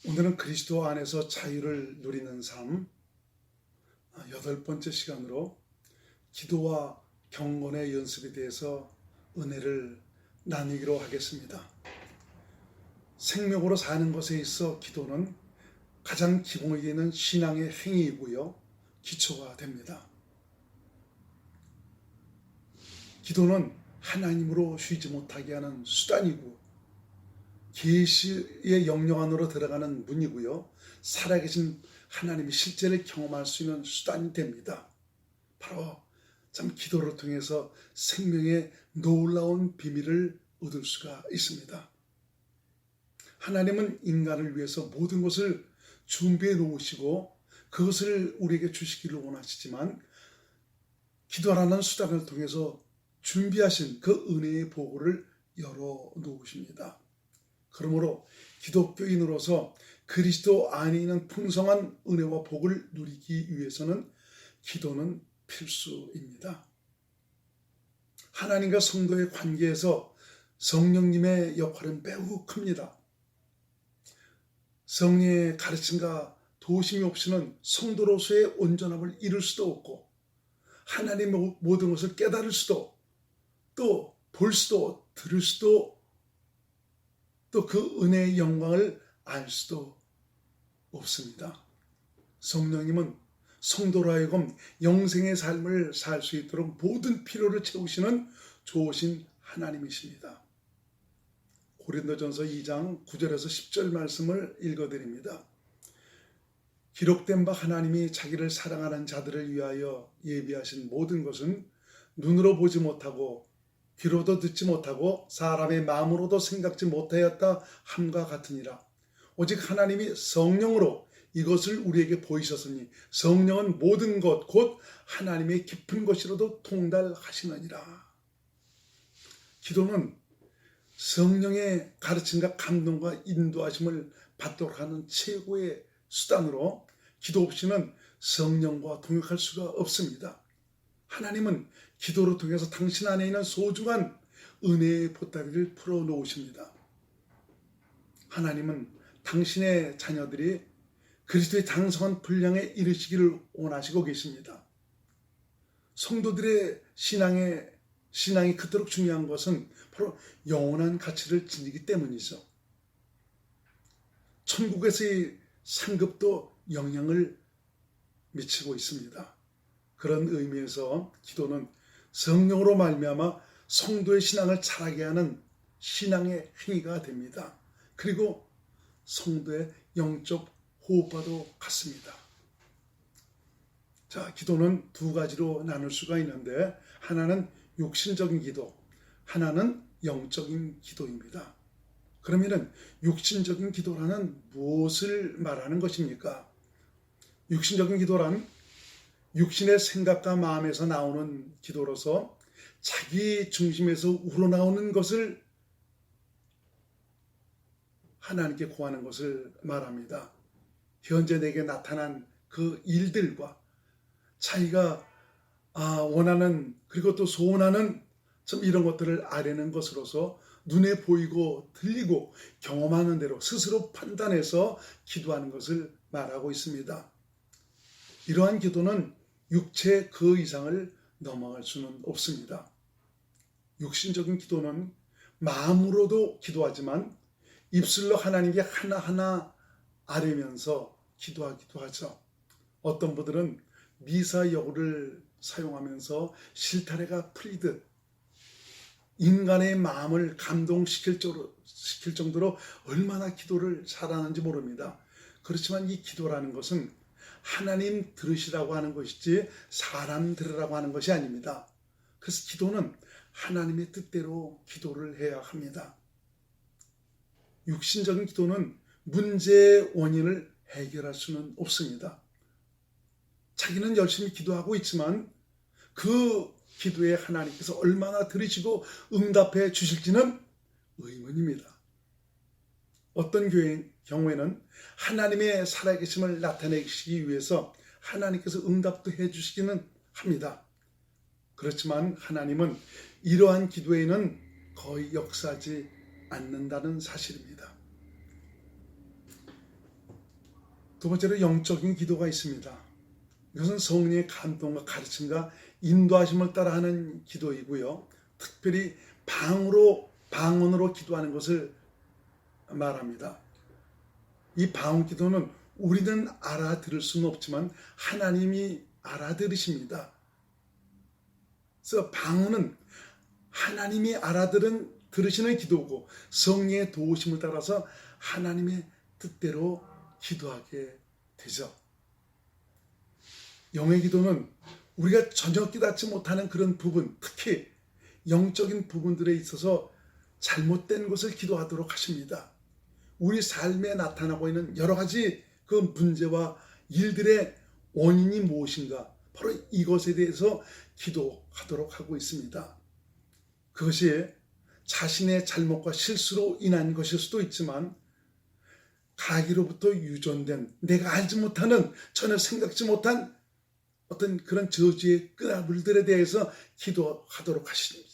오늘은 그리스도 안에서 자유를 누리는 삶 8번째 시간으로 기도와 경건의 연습에 대해서 은혜를 나누기로 하겠습니다. 생명으로 사는 것에 있어 기도는 가장 기본이 되는 신앙의 행위이고요. 기초가 됩니다. 기도는 하나님으로 쉬지 못하게 하는 수단이고 계시의 영역 안으로 들어가는 문이고요. 살아계신 하나님의 실제를 경험할 수 있는 수단이 됩니다. 바로 참 기도를 통해서 생명의 놀라운 비밀을 얻을 수가 있습니다. 하나님은 인간을 위해서 모든 것을 준비해 놓으시고 그것을 우리에게 주시기를 원하시지만 기도라는 수단을 통해서 준비하신 그 은혜의 보고를 열어 놓으십니다. 그러므로 기독교인으로서 그리스도 안에 있는 풍성한 은혜와 복을 누리기 위해서는 기도는 필수입니다. 하나님과 성도의 관계에서 성령님의 역할은 매우 큽니다. 성령의 가르침과 도우심이 없이는 성도로서의 온전함을 이룰 수도 없고 하나님의 모든 것을 깨달을 수도 또 볼 수도 들을 수도 또 그 은혜의 영광을 알 수도 없습니다. 성령님은 성도로 하여금 영생의 삶을 살 수 있도록 모든 필요를 채우시는 좋으신 하나님이십니다. 고린도전서 2장 9절에서 10절 말씀을 읽어드립니다. 기록된 바 하나님이 자기를 사랑하는 자들을 위하여 예비하신 모든 것은 눈으로 보지 못하고 귀로도 듣지 못하고 사람의 마음으로도 생각지 못하였다 함과 같으니라. 오직 하나님이 성령으로 이것을 우리에게 보이셨으니 성령은 모든 것 곧 하나님의 깊은 것이로도 통달하시느니라. 기도는 성령의 가르침과 감동과 인도하심을 받도록 하는 최고의 수단으로 기도 없이는 성령과 동역할 수가 없습니다. 하나님은 기도를 통해서 당신 안에 있는 소중한 은혜의 보따리를 풀어놓으십니다. 하나님은 당신의 자녀들이 그리스도의 장성한 분량에 이르시기를 원하시고 계십니다. 성도들의 신앙이 그토록 중요한 것은 바로 영원한 가치를 지니기 때문이죠. 천국에서의 상급도 영향을 미치고 있습니다. 그런 의미에서 기도는 성령으로 말미암아 성도의 신앙을 자라게 하는 신앙의 행위가 됩니다. 그리고 성도의 영적 호흡과도 같습니다. 자, 기도는 두 가지로 나눌 수가 있는데 하나는 육신적인 기도, 하나는 영적인 기도입니다. 그러면 육신적인 기도라는 무엇을 말하는 것입니까? 육신적인 기도란 육신의 생각과 마음에서 나오는 기도로서 자기 중심에서 우러나오는 것을 하나님께 구하는 것을 말합니다. 현재 내게 나타난 그 일들과 자기가 원하는 그리고 또 소원하는 좀 이런 것들을 아뢰는 것으로서 눈에 보이고 들리고 경험하는 대로 스스로 판단해서 기도하는 것을 말하고 있습니다. 이러한 기도는 육체 그 이상을 넘어갈 수는 없습니다. 육신적인 기도는 마음으로도 기도하지만 입술로 하나님께 하나하나 아뢰면서 기도하기도 하죠. 어떤 분들은 미사여구를 사용하면서 실타래가 풀리듯 인간의 마음을 감동시킬 정도로 얼마나 기도를 잘하는지 모릅니다. 그렇지만 이 기도라는 것은 하나님 들으시라고 하는 것이지 사람 들으라고 하는 것이 아닙니다. 그래서 기도는 하나님의 뜻대로 기도를 해야 합니다. 육신적인 기도는 문제의 원인을 해결할 수는 없습니다. 자기는 열심히 기도하고 있지만 그 기도에 하나님께서 얼마나 들으시고 응답해 주실지는 의문입니다. 어떤 경우에는 하나님의 살아계심을 나타내시기 위해서 하나님께서 응답도 해주시기는 합니다. 그렇지만 하나님은 이러한 기도에는 거의 역사하지 않는다는 사실입니다. 두 번째로 영적인 기도가 있습니다. 이것은 성령의 감동과 가르침과 인도하심을 따라하는 기도이고요. 특별히 방언으로 기도하는 것을 말합니다. 이 방언 기도는 우리는 알아들을 수는 없지만 하나님이 알아들으십니다. 그래서 방언은 하나님이 들으시는 기도고 성령의 도우심을 따라서 하나님의 뜻대로 기도하게 되죠. 영의 기도는 우리가 전혀 깨닫지 못하는 그런 부분, 특히 영적인 부분들에 있어서 잘못된 것을 기도하도록 하십니다. 우리 삶에 나타나고 있는 여러 가지 그 문제와 일들의 원인이 무엇인가, 바로 이것에 대해서 기도하도록 하고 있습니다. 그것이 자신의 잘못과 실수로 인한 것일 수도 있지만 가기로부터 유전된 내가 알지 못하는, 전혀 생각지 못한 어떤 그런 저주의 끄나물들에 대해서 기도하도록 하십니다.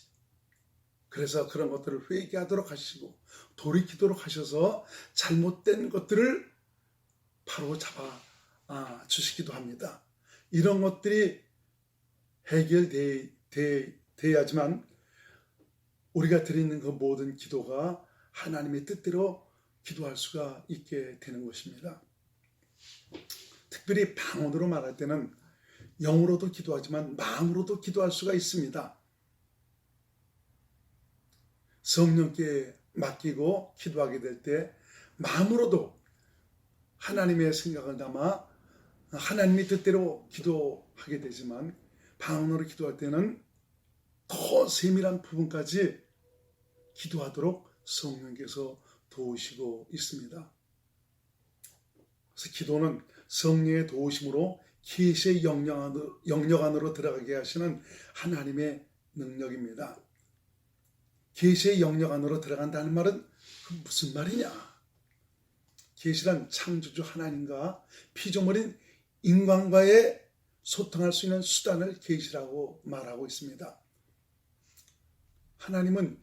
그래서 그런 것들을 회개하도록 하시고 돌이키도록 하셔서 잘못된 것들을 바로 잡아 주시기도 합니다. 이런 것들이 해결돼야지만 우리가 드리는 그 모든 기도가 하나님의 뜻대로 기도할 수가 있게 되는 것입니다. 특별히 방언으로 말할 때는 영으로도 기도하지만 마음으로도 기도할 수가 있습니다. 성령께 맡기고 기도하게 될 때 마음으로도 하나님의 생각을 담아 하나님의 뜻대로 기도하게 되지만 방언으로 기도할 때는 더 세밀한 부분까지 기도하도록 성령께서 도우시고 있습니다. 그래서 기도는 성령의 도우심으로 계시의 영역 안으로 들어가게 하시는 하나님의 능력입니다. 계시의 영역 안으로 들어간다는 말은 무슨 말이냐? 계시란 창조주 하나님과 피조물인 인간과의 소통할 수 있는 수단을 계시라고 말하고 있습니다. 하나님은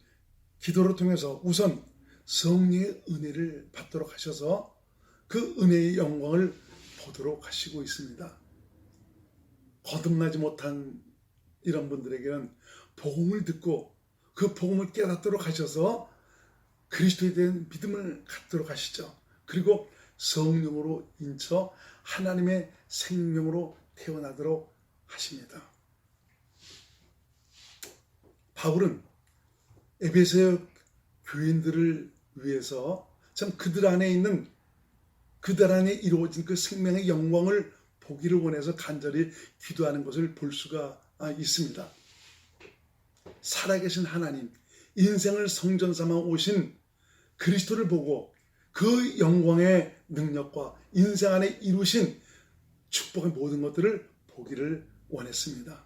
기도를 통해서 우선 성령의 은혜를 받도록 하셔서 그 은혜의 영광을 보도록 하시고 있습니다. 거듭나지 못한 이런 분들에게는 복음을 듣고 그 복음을 깨닫도록 하셔서 그리스도에 대한 믿음을 갖도록 하시죠. 그리고 성령으로 인쳐 하나님의 생명으로 태어나도록 하십니다. 바울은 에베소 교인들을 위해서 참 그들 안에 이루어진 그 생명의 영광을 보기를 원해서 간절히 기도하는 것을 볼 수가 있습니다. 살아계신 하나님, 인생을 성전 삼아 오신 그리스도를 보고 그 영광의 능력과 인생 안에 이루신 축복의 모든 것들을 보기를 원했습니다.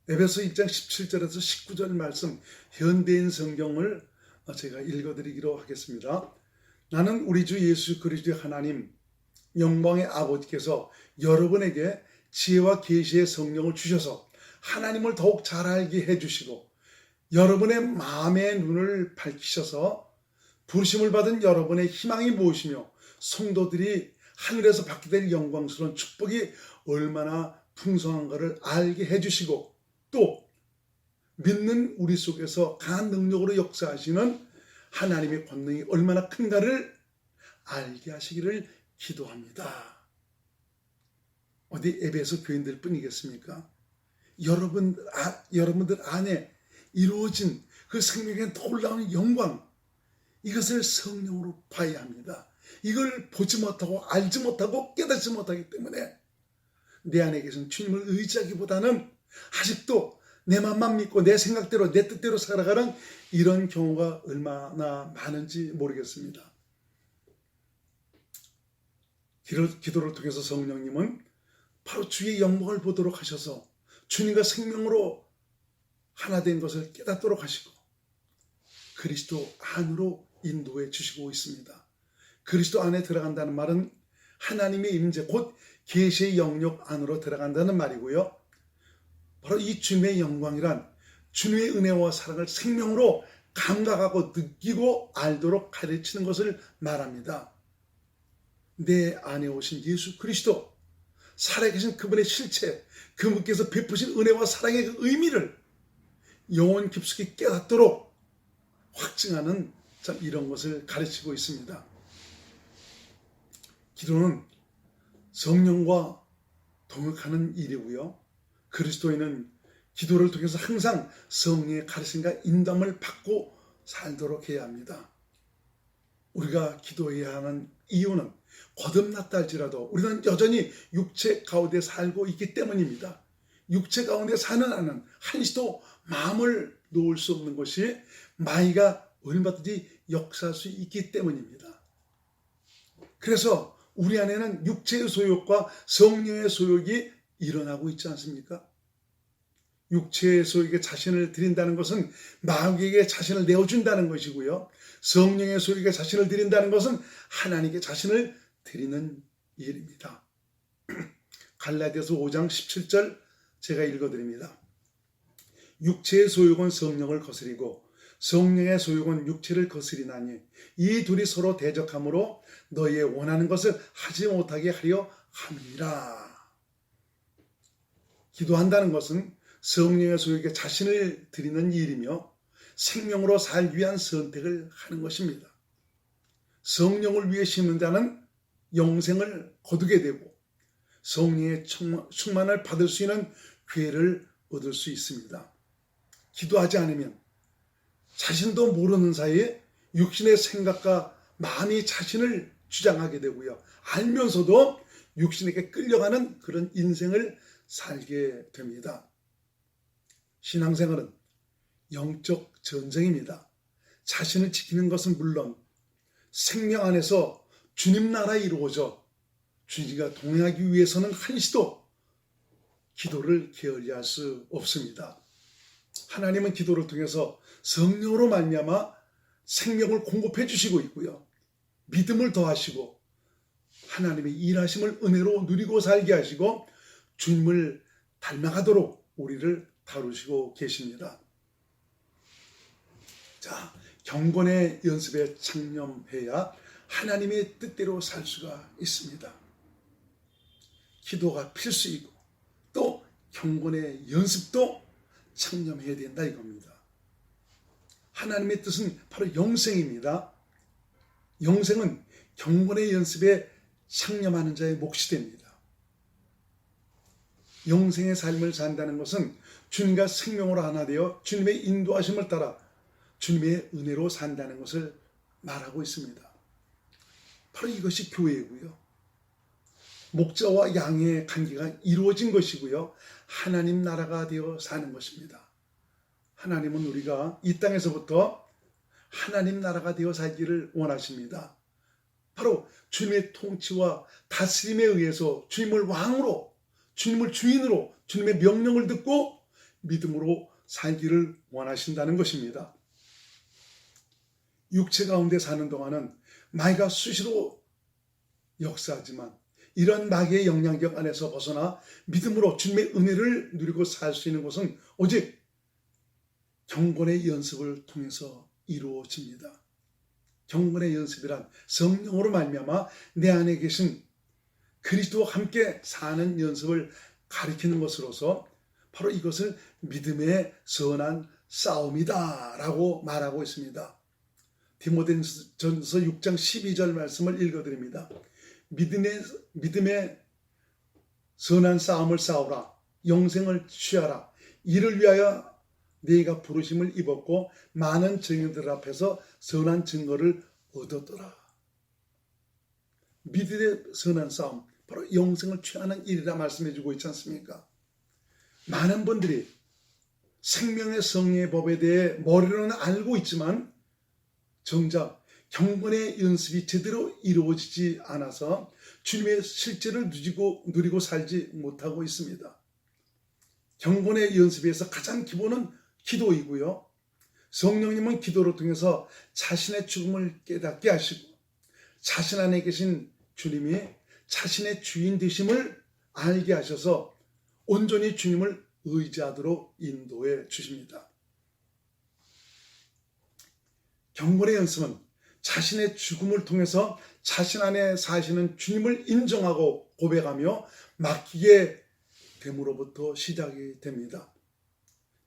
에베소 1장 17절에서 19절 말씀, 현대인 성경을 제가 읽어드리기로 하겠습니다. 나는 우리 주 예수 그리스도의 하나님, 영광의 아버지께서 여러분에게 지혜와 계시의 성령을 주셔서 하나님을 더욱 잘 알게 해주시고 여러분의 마음의 눈을 밝히셔서 부르심을 받은 여러분의 희망이 무엇이며 성도들이 하늘에서 받게 될 영광스러운 축복이 얼마나 풍성한가를 알게 해주시고 또 믿는 우리 속에서 강한 능력으로 역사하시는 하나님의 권능이 얼마나 큰가를 알게 하시기를 기도합니다. 어디 에베소 교인들 뿐이겠습니까? 여러분들 안에 이루어진 그 생명의 놀라운 영광, 이것을 성령으로 봐야 합니다. 이걸 보지 못하고 알지 못하고 깨닫지 못하기 때문에 내 안에 계신 주님을 의지하기보다는 아직도 내 맘만 믿고 내 생각대로 내 뜻대로 살아가는 이런 경우가 얼마나 많은지 모르겠습니다. 기도를 통해서 성령님은 바로 주의 영광을 보도록 하셔서 주님과 생명으로 하나 된 것을 깨닫도록 하시고 그리스도 안으로 인도해 주시고 있습니다. 그리스도 안에 들어간다는 말은 하나님의 임재, 곧 계시의 영역 안으로 들어간다는 말이고요. 바로 이 주님의 영광이란 주님의 은혜와 사랑을 생명으로 감각하고 느끼고 알도록 가르치는 것을 말합니다. 내 안에 오신 예수 그리스도, 살아계신 그분의 실체, 그분께서 베푸신 은혜와 사랑의 그 의미를 영혼 깊숙이 깨닫도록 확증하는 참 이런 것을 가르치고 있습니다. 기도는 성령과 동역하는 일이고요. 그리스도인은 기도를 통해서 항상 성령의 가르침과 인도함을 받고 살도록 해야 합니다. 우리가 기도해야 하는 이유는 거듭났다 할지라도 우리는 여전히 육체 가운데 살고 있기 때문입니다. 육체 가운데 사는 한은 한시도 마음을 놓을 수 없는 것이 마귀가 얼마든지 역사할 수 있기 때문입니다. 그래서 우리 안에는 육체의 소욕과 성령의 소욕이 일어나고 있지 않습니까? 육체의 소욕에 자신을 드린다는 것은 마귀에게 자신을 내어준다는 것이고요. 성령의 소욕에 자신을 드린다는 것은 하나님께 자신을 드리는 일입니다. 갈라디아서 5장 17절 제가 읽어드립니다. 육체의 소욕은 성령을 거스리고 성령의 소욕은 육체를 거스리나니 이 둘이 서로 대적하므로 너희의 원하는 것을 하지 못하게 하려 함이라. 기도한다는 것은 성령의 소욕에 자신을 드리는 일이며 생명으로 살기 위한 선택을 하는 것입니다. 성령을 위해 심는 자는 영생을 거두게 되고 성령의 충만을 받을 수 있는 기회를 얻을 수 있습니다. 기도하지 않으면 자신도 모르는 사이에 육신의 생각과 마음이 자신을 주장하게 되고요. 알면서도 육신에게 끌려가는 그런 인생을 살게 됩니다. 신앙생활은 영적 전쟁입니다. 자신을 지키는 것은 물론 생명 안에서 주님 나라에 이루어져 주님과 동행하기 위해서는 한시도 기도를 게을리할 수 없습니다. 하나님은 기도를 통해서 성령으로 말미암아 생명을 공급해 주시고 있고요. 믿음을 더하시고 하나님의 일하심을 은혜로 누리고 살게 하시고 주님을 닮아가도록 우리를 다루시고 계십니다. 자, 경건의 연습에 창념해야 하나님의 뜻대로 살 수가 있습니다. 기도가 필수이고 또 경건의 연습도 창념해야 된다 이겁니다. 하나님의 뜻은 바로 영생입니다. 영생은 경건의 연습에 창념하는 자의 몫이 됩니다. 영생의 삶을 산다는 것은 주님과 생명으로 하나 되어 주님의 인도하심을 따라 주님의 은혜로 산다는 것을 말하고 있습니다. 바로 이것이 교회이고요. 목자와 양의 관계가 이루어진 것이고요. 하나님 나라가 되어 사는 것입니다. 하나님은 우리가 이 땅에서부터 하나님 나라가 되어 살기를 원하십니다. 바로 주님의 통치와 다스림에 의해서 주님을 왕으로, 주님을 주인으로, 주님의 명령을 듣고 믿음으로 살기를 원하신다는 것입니다. 육체 가운데 사는 동안은 마귀가 수시로 역사하지만 이런 마귀의 영향력 안에서 벗어나 믿음으로 주님의 은혜를 누리고 살 수 있는 것은 오직 경건의 연습을 통해서 이루어집니다. 경건의 연습이란 성령으로 말미암아 내 안에 계신 그리스도와 함께 사는 연습을 가리키는 것으로서 바로 이것을 믿음의 선한 싸움이다 라고 말하고 있습니다. 디모데전서 6장 12절 말씀을 읽어드립니다. 믿음의 선한 싸움을 싸우라. 영생을 취하라. 이를 위하여 네가 부르심을 입었고 많은 증인들 앞에서 선한 증거를 얻었더라. 믿음의 선한 싸움, 바로 영생을 취하는 일이라 말씀해 주고 있지 않습니까? 많은 분들이 생명의 성령의 법에 대해 머리로는 알고 있지만 정작 경건의 연습이 제대로 이루어지지 않아서 주님의 실제를 누리고 살지 못하고 있습니다. 경건의 연습에서 가장 기본은 기도이고요. 성령님은 기도를 통해서 자신의 죽음을 깨닫게 하시고 자신 안에 계신 주님이 자신의 주인 되심을 알게 하셔서 온전히 주님을 의지하도록 인도해 주십니다. 경건의 연습은 자신의 죽음을 통해서 자신 안에 사시는 주님을 인정하고 고백하며 맡기게 됨으로부터 시작이 됩니다.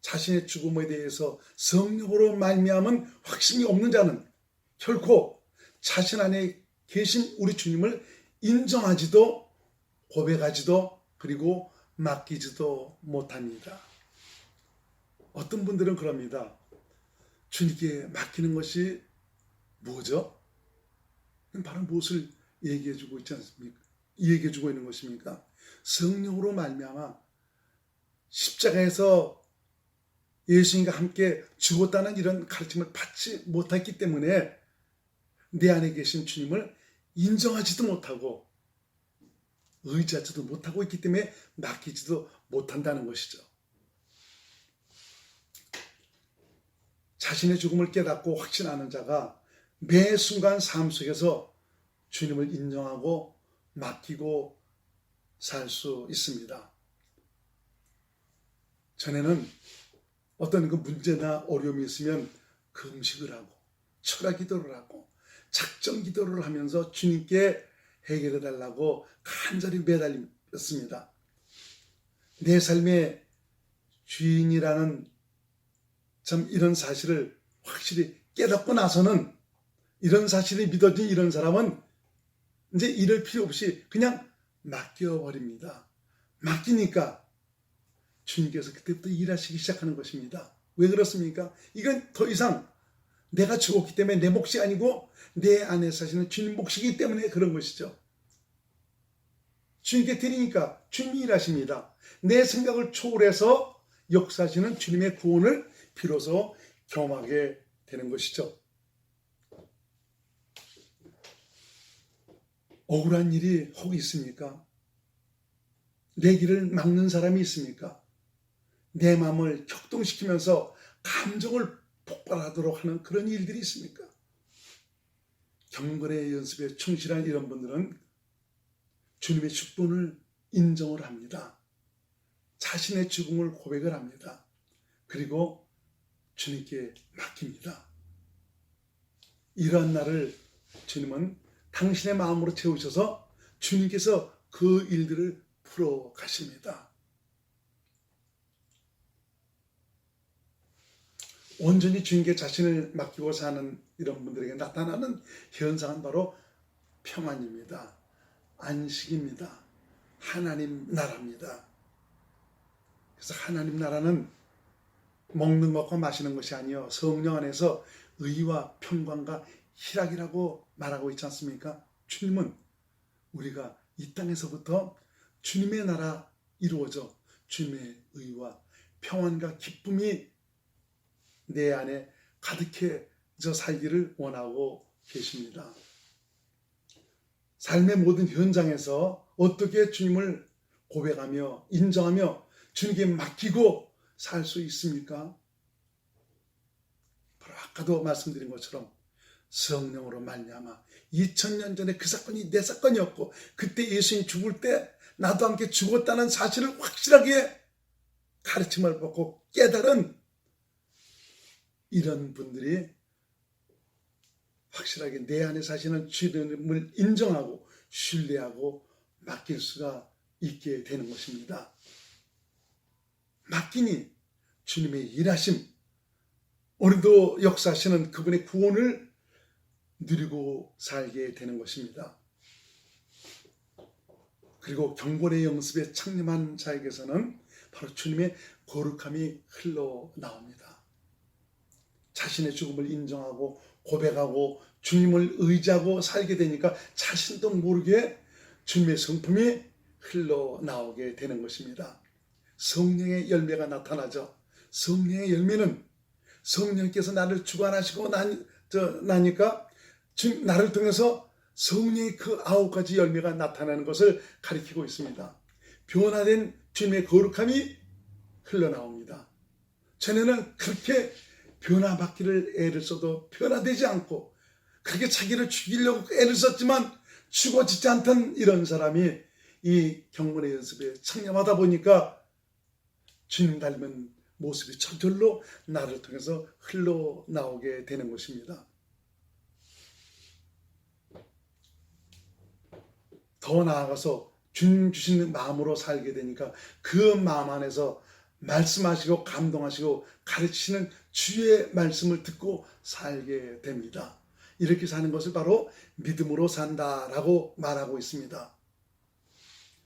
자신의 죽음에 대해서 성령으로 말미암은 확신이 없는 자는 결코 자신 안에 계신 우리 주님을 인정하지도 고백하지도 그리고 맡기지도 못합니다. 어떤 분들은 그럽니다. 주님께 맡기는 것이 뭐죠? 바로 무엇을 얘기해주고 있지 않습니까? 얘기해주고 있는 것입니까? 성령으로 말미암아 십자가에서 예수님과 함께 죽었다는 이런 가르침을 받지 못했기 때문에 내 안에 계신 주님을 인정하지도 못하고 의지하지도 못하고 있기 때문에 맡기지도 못한다는 것이죠. 자신의 죽음을 깨닫고 확신하는 자가 매 순간 삶 속에서 주님을 인정하고 맡기고 살 수 있습니다. 전에는 어떤 그 문제나 어려움이 있으면 금식을 하고 철학 기도를 하고 작정 기도를 하면서 주님께 해결해 달라고 간절히 매달렸습니다. 내 삶의 주인이라는 참 이런 사실을 확실히 깨닫고 나서는 이런 사실이 믿어진 이런 사람은 이제 이럴 필요 없이 그냥 맡겨버립니다. 맡기니까 주님께서 그때부터 일하시기 시작하는 것입니다. 왜 그렇습니까? 이건 더 이상 내가 죽었기 때문에 내 몫이 아니고 내 안에 사시는 주님 몫이기 때문에 그런 것이죠. 주님께 드리니까 주님이 일하십니다. 내 생각을 초월해서 역사하시는 주님의 구원을 비로소 경험하게 되는 것이죠. 억울한 일이 혹 있습니까? 내 길을 막는 사람이 있습니까? 내 마음을 격동시키면서 감정을 폭발하도록 하는 그런 일들이 있습니까? 경건의 연습에 충실한 이런 분들은 주님의 축복을 인정을 합니다. 자신의 죽음을 고백을 합니다. 그리고 주님께 맡깁니다. 이러한 날을 주님은 당신의 마음으로 채우셔서 주님께서 그 일들을 풀어 가십니다. 온전히 주님께 자신을 맡기고 사는 이런 분들에게 나타나는 현상은 바로 평안입니다. 안식입니다. 하나님 나라입니다. 그래서 하나님 나라는 먹는 것과 마시는 것이 아니요 성령 안에서 의와 평강과 희락이라고 말하고 있지 않습니까? 주님은 우리가 이 땅에서부터 주님의 나라 이루어져 주님의 의와 평안과 기쁨이 내 안에 가득해져 살기를 원하고 계십니다. 삶의 모든 현장에서 어떻게 주님을 고백하며 인정하며 주님께 맡기고 살 수 있습니까? 바로 아까도 말씀드린 것처럼 성령으로 말미암아 2000년 전에 그 사건이 내 사건이었고 그때 예수님이 죽을 때 나도 함께 죽었다는 사실을 확실하게 가르침을 받고 깨달은 이런 분들이 확실하게 내 안에 사시는 주님을 인정하고 신뢰하고 맡길 수가 있게 되는 것입니다. 맡기니 주님의 일하심, 오늘도 역사하시는 그분의 구원을 누리고 살게 되는 것입니다. 그리고 경건의 영습에 창념한 자에게서는 바로 주님의 거룩함이 흘러나옵니다. 자신의 죽음을 인정하고 고백하고 주님을 의지하고 살게 되니까 자신도 모르게 주님의 성품이 흘러나오게 되는 것입니다. 성령의 열매가 나타나죠. 성령의 열매는 성령께서 나를 주관하시고 나니까 나를 통해서 성령의 그 9가지 열매가 나타나는 것을 가리키고 있습니다. 변화된 주님의 거룩함이 흘러나옵니다. 전에는 그렇게 변화받기를 애를 써도 변화되지 않고 그렇게 자기를 죽이려고 애를 썼지만 죽어지지 않던 이런 사람이 이 경건의 연습에 창념하다 보니까 주님 닮은 모습이 저절로 나를 통해서 흘러나오게 되는 것입니다. 더 나아가서 주님 주신 마음으로 살게 되니까 그 마음 안에서 말씀하시고 감동하시고 가르치시는 주의 말씀을 듣고 살게 됩니다. 이렇게 사는 것을 바로 믿음으로 산다라고 말하고 있습니다.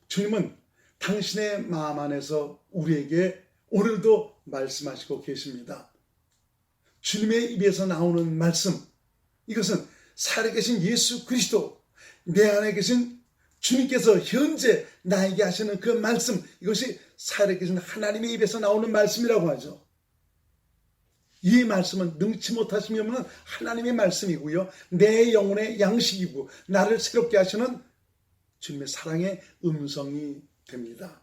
주님은 당신의 마음 안에서 우리에게 오늘도 말씀하시고 계십니다. 주님의 입에서 나오는 말씀, 이것은 살아계신 예수 그리스도, 내 안에 계신 주님께서 현재 나에게 하시는 그 말씀, 이것이 살아계신 하나님의 입에서 나오는 말씀이라고 하죠. 이 말씀은 능치 못하시면 하나님의 말씀이고요, 내 영혼의 양식이고 나를 새롭게 하시는 주님의 사랑의 음성이 됩니다.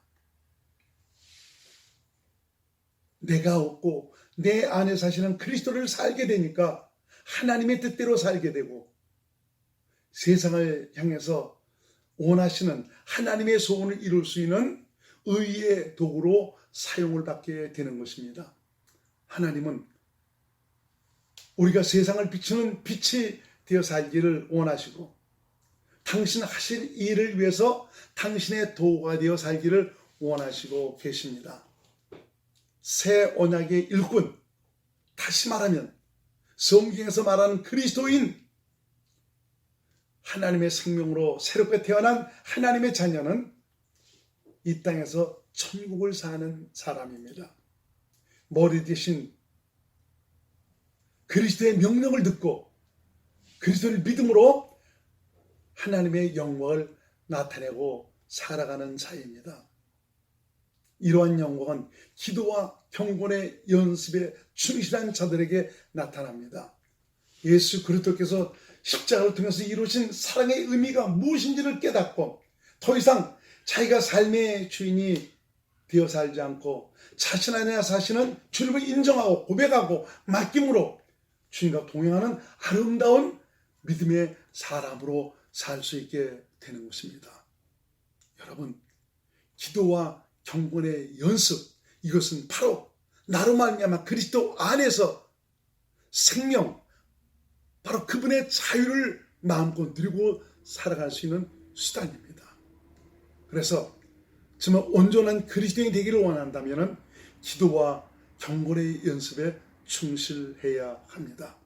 내가 얻고 내 안에 사시는 그리스도를 살게 되니까 하나님의 뜻대로 살게 되고 세상을 향해서 원하시는 하나님의 소원을 이룰 수 있는 의의 도구로 사용을 받게 되는 것입니다. 하나님은 우리가 세상을 비추는 빛이 되어 살기를 원하시고 당신 하실 일을 위해서 당신의 도구가 되어 살기를 원하시고 계십니다. 새 언약의 일꾼, 다시 말하면 성경에서 말하는 그리스도인, 하나님의 생명으로 새롭게 태어난 하나님의 자녀는 이 땅에서 천국을 사는 사람입니다. 머리 대신 그리스도의 명령을 듣고 그리스도를 믿음으로 하나님의 영광을 나타내고 살아가는 자입니다. 이러한 영광은 기도와 경건의 연습에 충실한 자들에게 나타납니다. 예수 그리스도께서 십자가를 통해서 이루신 사랑의 의미가 무엇인지를 깨닫고 더 이상 자기가 삶의 주인이 되어 살지 않고 자신 안에 사시는 주님을 인정하고 고백하고 맡김으로 주님과 동행하는 아름다운 믿음의 사람으로 살 수 있게 되는 것입니다. 여러분, 기도와 경건의 연습, 이것은 바로 나로 말미암아 그리스도 안에서 생명, 바로 그분의 자유를 마음껏 누리고 살아갈 수 있는 수단입니다. 그래서 정말 온전한 그리스도인이 되기를 원한다면 기도와 경건의 연습에 충실해야 합니다.